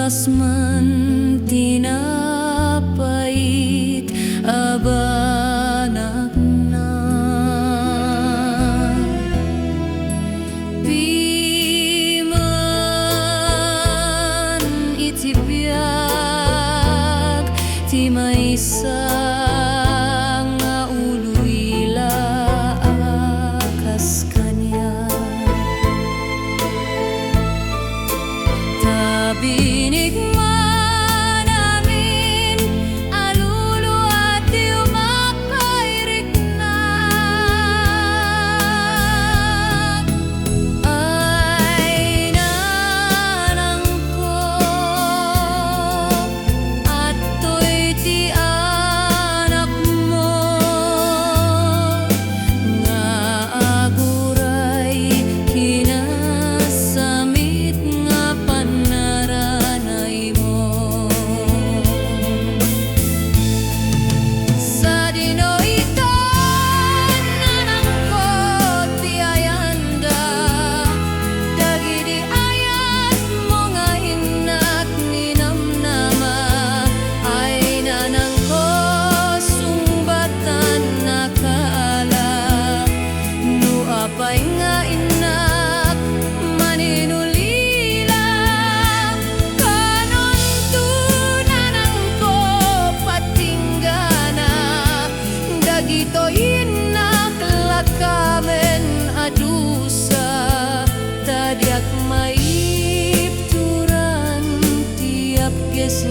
bugas man tinapait abanak na piman itibiyag ti maysa nga uloy laakas kanya tabinig man amin alulo at di umakairik na ay nanang ko at to'y ti anak mo nga aguray kinasamit nga panaranay mo sa dinoitan nanang ko ti ayanda dagiti ayat mo nga hinak ni namnama ay nanang ko sumbatan nakaala no apay nga inak maninulila kanon tu nanang ko patinggana dagito inak lakamen adusa tadiak maipturan tiap ges